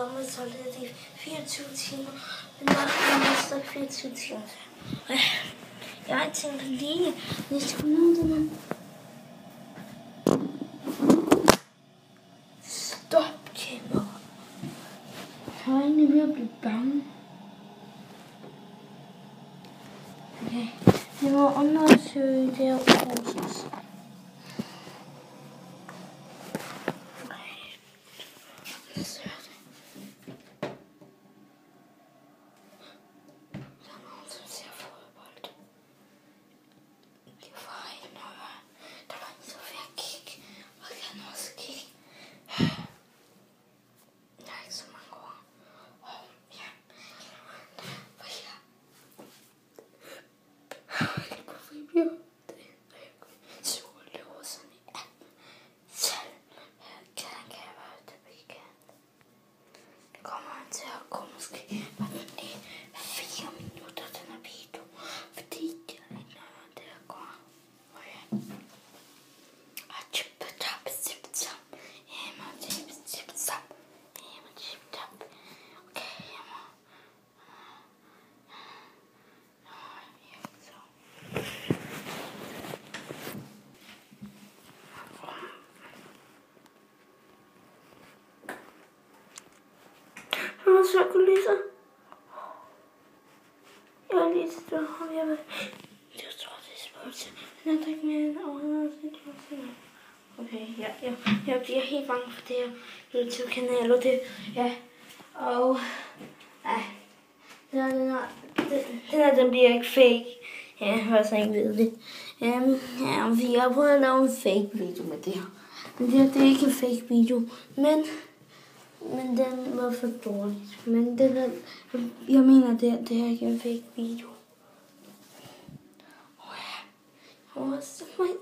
programmet solgte det i 24 timer. Men jeg har stadig 24 timer. Jeg tænker lige, hvis jeg skulle nå det nu. Stop, kamera. Jeg er egentlig ved at blive bange. Okay, jeg må undersøge det her kursus. Så kulisser. Jeg har lige stået og jeg tror det er spøgelser. Jeg har ikke mere end over. Okay, jeg bliver helt bange for det her YouTube-kanal og det, ja, og den bliver ikke fake. Ja, jeg så ikke ved det. Jeg har prøvet at lave en fake video med det her. Men det er ikke en fake video, men den var for dårlig. Men jeg mener, det er ikke en fake video. Jeg var så meget